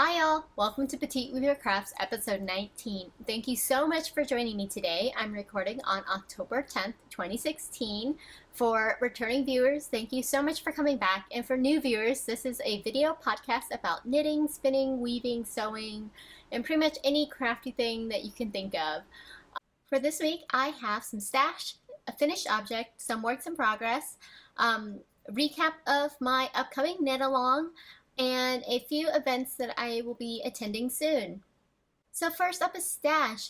Hi y'all! Welcome to Petite with Your Crafts episode 19. Thank you so much for joining me today. I'm recording on October 10th, 2016. For returning viewers, thank you so much for coming back. And for new viewers, this is a video podcast about knitting, spinning, weaving, sewing, and pretty much any crafty thing that you can think of. For this week, I have some stash, a finished object, some works in progress, recap of my upcoming Knitalong, and a few events that I will be attending soon. So first up is stash.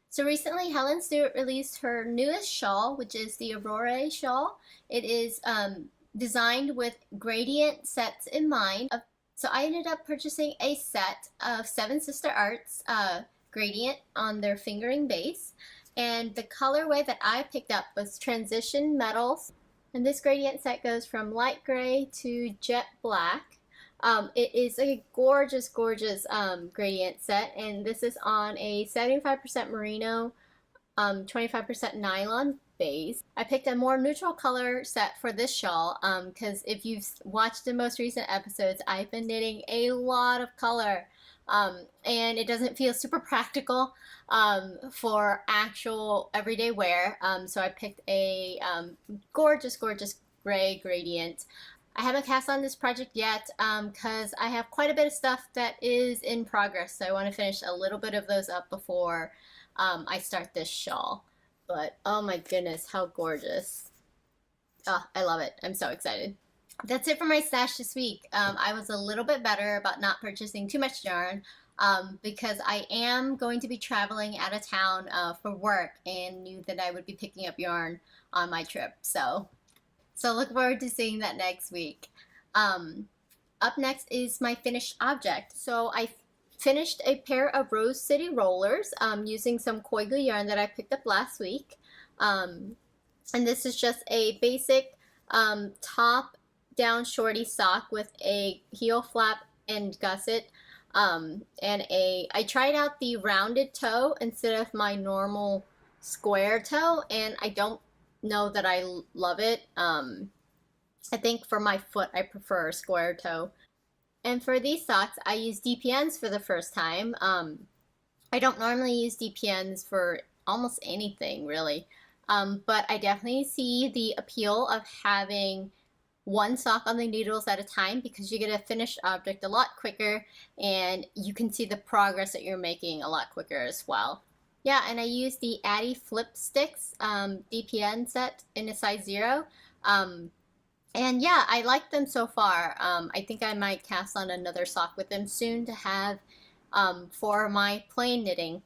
So recently Helen Stewart released her newest shawl, which is the Aurorae shawl. It is designed with gradient sets in mind. So I ended up purchasing a set of Seven Sister Arts gradient on their fingering base. And the colorway that I picked up was Tranisition Metals. And this gradient set goes from light gray to jet black. It is a gorgeous gradient set, and this is on a 75% merino, 25% nylon base. I picked a more neutral color set for this shawl because if you've watched the most recent episodes, I've been knitting a lot of color, and it doesn't feel super practical for actual everyday wear. So I picked a gorgeous gray gradient. I haven't cast on this project yet because I have quite a bit of stuff that is in progress, so I want to finish a little bit of those up before I start this shawl. But oh my goodness, how gorgeous. Oh, I love it. I'm so excited. That's it for my stash this week. I was a little bit better about not purchasing too much yarn because I am going to be traveling out of town for work and knew that I would be picking up yarn on my trip. So look forward to seeing that next week. Up next is my finished object. So I finished a pair of Rose City rollers using some Oglier yarn that I picked up last week. And this is just a basic top down shorty sock with a heel flap and gusset. I tried out the rounded toe instead of my normal square toe, and I don't know that I love it. I think for my foot I prefer a square toe. And for these socks I use DPNs for the first time. I don't normally use DPNs for almost anything really, but I definitely see the appeal of having one sock on the needles at a time because you get a finished object a lot quicker and you can see the progress that you're making a lot quicker as well. Yeah, and I used the Addy Flip Sticks DPN set in a size 0. And yeah, I like them so far. I think I might cast on another sock with them soon to have for my plain knitting.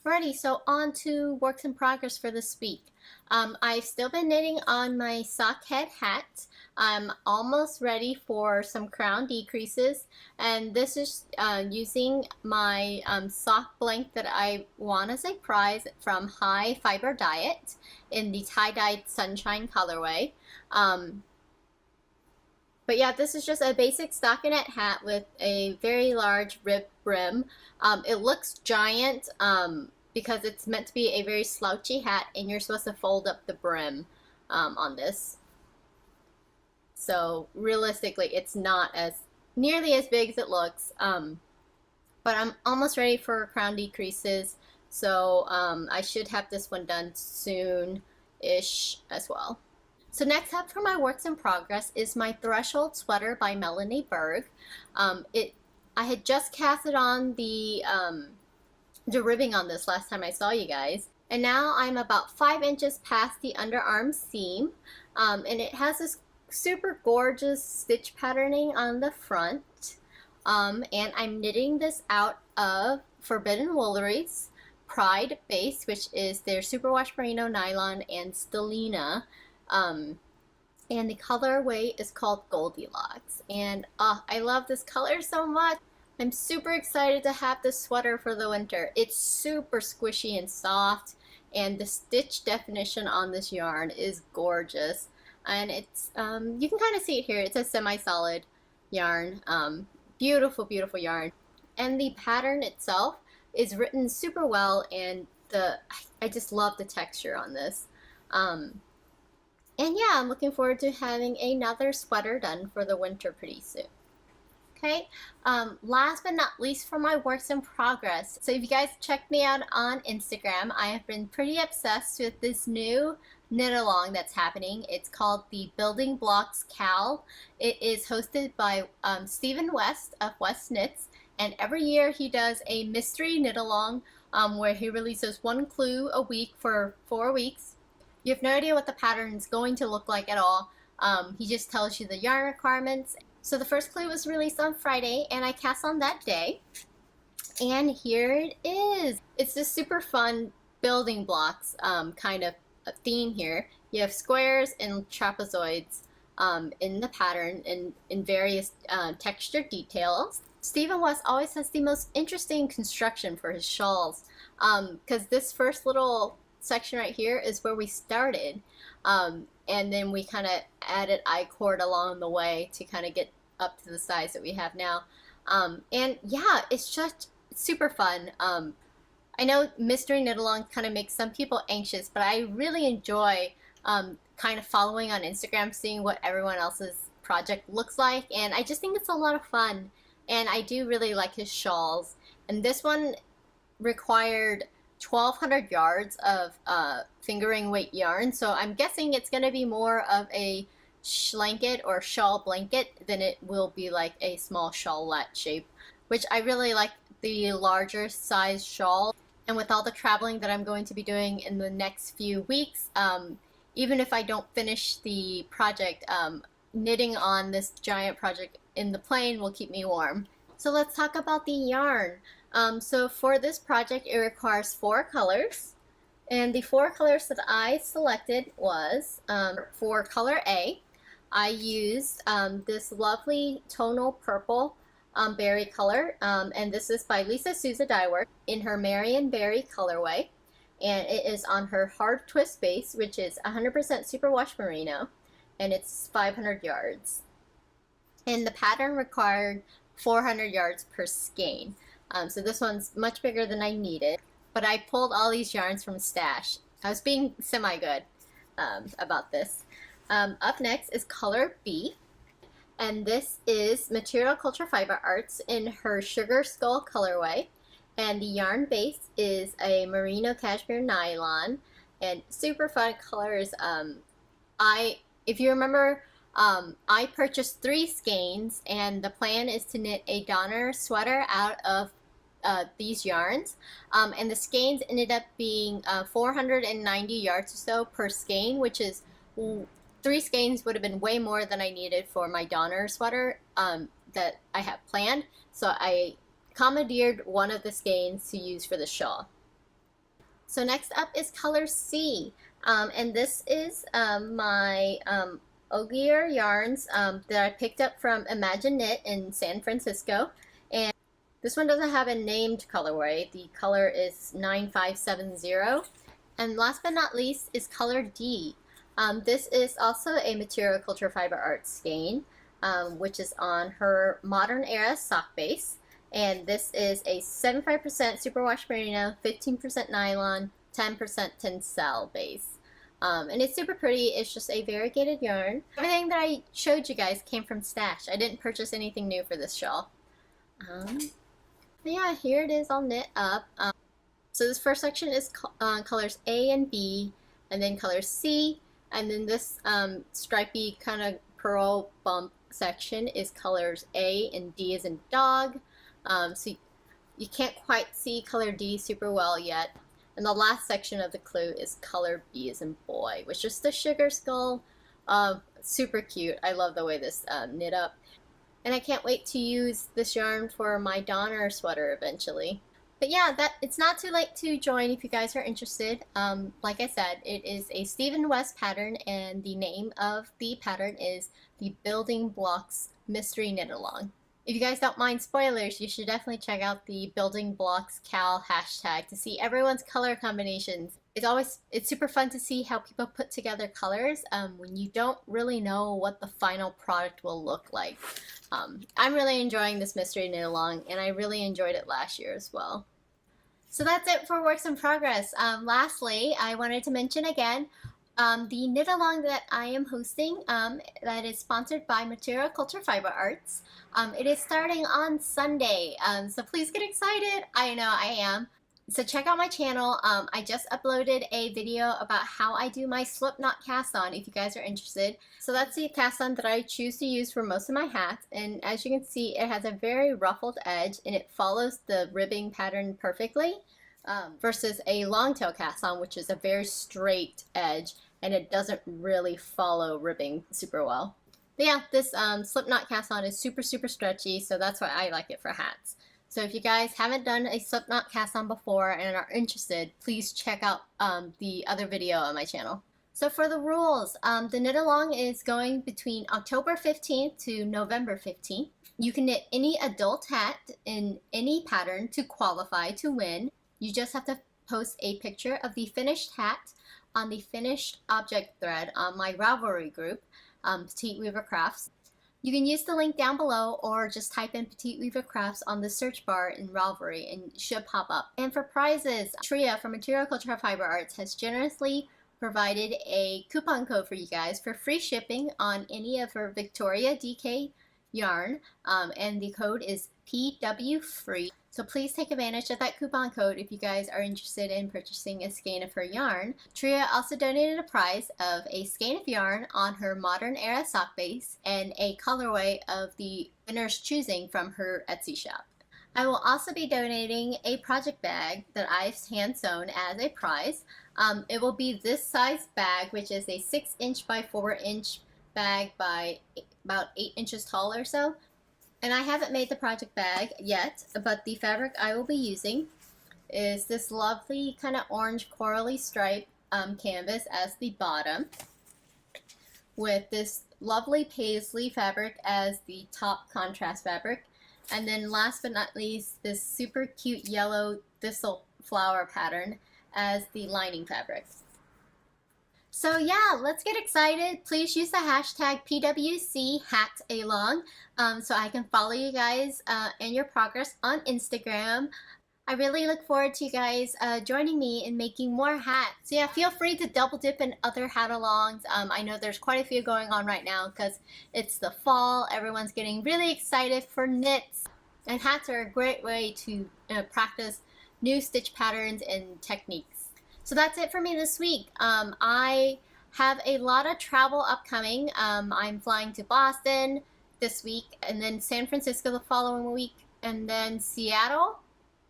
Alrighty, so on to works in progress for this week. I've still been knitting on my Sockhead Hat. I'm almost ready for some crown decreases, and this is using my sock blank that I won as a prize from High Fiber Diet in the tie-dyed Sunshine colorway. But yeah, this is just a basic stockinette hat with a very large rib brim. It looks giant because it's meant to be a very slouchy hat, and you're supposed to fold up the brim on this. So realistically, it's not as nearly as big as it looks. But I'm almost ready for crown decreases, so I should have this one done soon-ish as well. So next up for my works in progress is my Threshold sweater by Melanie Berg. I had just casted on the ribbing on this last time I saw you guys, and now I'm about 5 inches past the underarm seam, and it has this super gorgeous stitch patterning on the front, and I'm knitting this out of Forbidden Woolery's Pride base, which is their superwash merino, nylon, and stellina. And the colorway is called Goldilocks, and I love this color so much. I'm super excited to have this sweater for the winter. It's super squishy and soft, and the stitch definition on this yarn is gorgeous. And it's you can kind of see it here. It's a semi-solid yarn. Beautiful yarn. And the pattern itself is written super well, and I just love the texture on this. And yeah, I'm looking forward to having another sweater done for the winter pretty soon. Okay, last but not least for my works in progress. So if you guys check me out on Instagram, I have been pretty obsessed with this new knit-along that's happening. It's called the Building Blocks KAL. It is hosted by Stephen West of West Knits, and every year he does a mystery knit-along where he releases one clue a week for 4 weeks. You have no idea what the pattern is going to look like at all. He just tells you the yarn requirements. So the first clue was released on Friday, and I cast on that day. And here it is. It's this super fun building blocks kind of theme here. You have squares and trapezoids in the pattern in various texture details. Stephen West always has the most interesting construction for his shawls, because this first little section right here is where we started, and then we kind of added I-cord along the way to kind of get up to the size that we have now. And yeah, it's just super fun. I know mystery knit-along kind of makes some people anxious, but I really enjoy kind of following on Instagram, seeing what everyone else's project looks like, and I just think it's a lot of fun. And I do really like his shawls. And this one required 1,200 yards of fingering weight yarn, so I'm guessing it's going to be more of a blanket or shawl blanket than it will be like a small shawlette shape, which I really like the larger size shawl. And with all the traveling that I'm going to be doing in the next few weeks, even if I don't finish the project, knitting on this giant project in the plane will keep me warm. So let's talk about the yarn. So for this project, it requires 4 colors, and the 4 colors that I selected was for color A, I used this lovely tonal purple berry color, and this is by Lisa Souza Dyework in her Marionberry colorway, and it is on her hard twist base, which is 100% superwash merino, and it's 500 yards. And the pattern required 400 yards per skein. So this one's much bigger than I needed, but I pulled all these yarns from stash. I was being semi-good about this. Up next is color B, and this is Material Culture Fiber Arts in her Sugar Skull colorway, and the yarn base is a merino cashmere nylon, and super fun colors. If you remember, I purchased 3 skeins, and the plan is to knit a Donner sweater out of these yarns, and the skeins ended up being 490 yards or so per skein, which is 3 skeins would have been way more than I needed for my Donner sweater that I had planned, so I commandeered one of the skeins to use for the shawl. So next up is color C, and this is my Oglier yarns that I picked up from Imagine Knit in San Francisco, and this one doesn't have a named colorway. The color is 9570. And last but not least is color D. This is also a Material Culture Fiber Arts skein, which is on her Modern Era sock base, and this is a 75% superwash merino, 15% nylon, 10% tencel base. And it's super pretty. It's just a variegated yarn. Everything that I showed you guys came from stash. I didn't purchase anything new for this shawl. But yeah, here it is all knit up. So this first section is colors A and B, and then color C, and then this stripy kind of pearl bump section is colors A, and D as in dog. So you can't quite see color D super well yet. And the last section of the clue is color B as in boy, which is the sugar skull. Super cute. I love the way this knit up. And I can't wait to use this yarn for my Donner sweater eventually. But yeah, it's not too late to join if you guys are interested. Like I said, it is a Stephen West pattern, and the name of the pattern is the Building Blocks Mystery Knit-Along. If you guys don't mind spoilers, you should definitely check out the Building Blocks KAL hashtag to see everyone's color combinations. It's super fun to see how people put together colors when you don't really know what the final product will look like. I'm really enjoying this mystery knit along, and I really enjoyed it last year as well. So that's it for works in progress. Lastly, I wanted to mention again, The knit-along that I am hosting that is sponsored by Material Culture Fiber Arts. It is starting on Sunday, so please get excited. I know I am. So check out my channel. I just uploaded a video about how I do my slip knot cast on if you guys are interested. So that's the cast on that I choose to use for most of my hats, and as you can see it has a very ruffled edge and it follows the ribbing pattern perfectly versus a long tail cast on, which is a very straight edge and it doesn't really follow ribbing super well. But yeah, this slip knot cast on is super stretchy, so that's why I like it for hats. So if you guys haven't done a slip knot cast on before and are interested, please check out the other video on my channel. So for the rules, the knit along is going between October 15th to November 15th. You can knit any adult hat in any pattern to qualify to win. You just have to post a picture of the finished hat on the finished object thread on my Ravelry group, Petite Weaver Crafts. You can use the link down below or just type in Petite Weaver Crafts on the search bar in Ravelry and it should pop up. And for prizes, Tria from Material Culture Fiber Arts has generously provided a coupon code for you guys for free shipping on any of her Victoria DK yarn, and the code is PWFREE. So please take advantage of that coupon code if you guys are interested in purchasing a skein of her yarn. Tria also donated a prize of a skein of yarn on her modern era sock base and a colorway of the winner's choosing from her Etsy shop. I will also be donating a project bag that I've hand sewn as a prize. It will be this size bag, which is a 6" by 4" bag by about 8 inches tall or so. And I haven't made the project bag yet, but the fabric I will be using is this lovely kind of orange corally stripe canvas as the bottom, with this lovely paisley fabric as the top contrast fabric, and then last but not least this super cute yellow thistle flower pattern as the lining fabric. So yeah, let's get excited. Please use the hashtag PWCHatAlong so I can follow you guys and your progress on Instagram. I really look forward to you guys joining me in making more hats. So yeah, feel free to double dip in other hat alongs. I know there's quite a few going on right now because it's the fall. Everyone's getting really excited for knits. And hats are a great way to practice new stitch patterns and techniques. So that's it for me this week. I have a lot of travel upcoming. I'm flying to Boston this week, and then San Francisco the following week, and then Seattle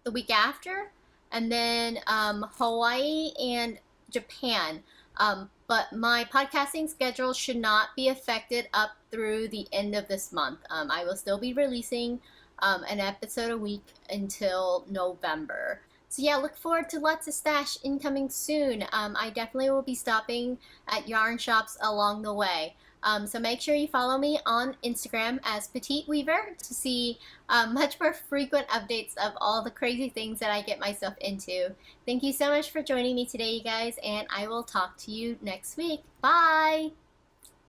the week after, and then Hawaii and Japan. But my podcasting schedule should not be affected up through the end of this month. I will still be releasing an episode a week until November. So yeah, look forward to lots of stash incoming soon. I definitely will be stopping at yarn shops along the way. So make sure you follow me on Instagram as Petite Weaver to see much more frequent updates of all the crazy things that I get myself into. Thank you so much for joining me today, you guys, and I will talk to you next week. Bye!